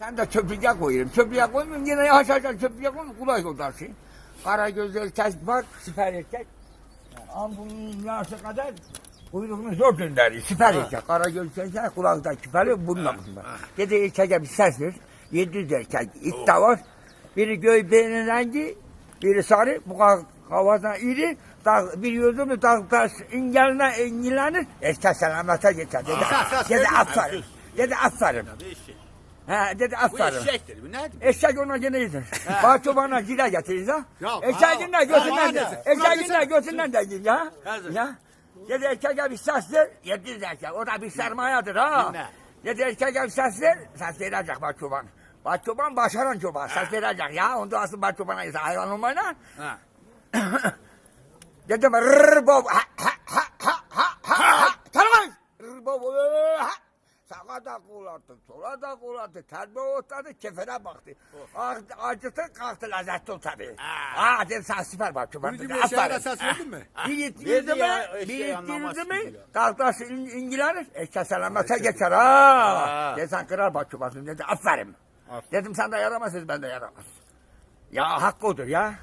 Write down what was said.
Sen de çöplüğe koyayım. Çöplüğe koymayayım yine yavaş yavaş çöplüğe koyayım kolay yoldarsın. Kara gözlü erkek bak süper erkek. Ambulun yaşı kadar kuyruğunu zor döndürüyor süper erkek. Kara gözlü erkek kulakta küpeli bununla bununla. Dedi erkeğe bir ses ver. 700 erkek it de var. Biri göğbeğinin rengi, biri sarı, bu kafasına iri. Bir yüzü mü dağ ingelenir, erkek selamete geçer. Dedi aferin. Dedi aferin. He dedi aferin. Bu eşektir, bu nedir? Eşek ona gene iyidir. Bahçıvan'a gire getiririz ha. Eşeğin de götünden de. Eşeğin de götünden de gir ya. Ya. Dedi erkeğe bir ses ver. 700 erkek. O da bir sermayedir ha. Dedi erkeğe bir ses ver. Ses verecek bahçıvan. Bahçıvan başaran çoban. Ses verecek ya. Onda asıl bahçıvana ise hayvan olmayla. Dedim rrrr bab. Ha ha ha ha ha ha ha. Tanımaz. Rrrr bab. Ha. Sağa da kulattı, sola da kulattı, terbiye otladı, kefene baktı. Acıtı kalktı lezzetli tabii. Dedim sen süper bak. Bunu gibi eşeğe esas verdin mi? Bir ittirdi mi, kalktı İngilizler, eşya selamete geçer ha. Dedim sen kırar bak çubasını, dedi aferin. Dedim sen de yaramazsınız, ben de yaramaz. Ya hakkı odur ya.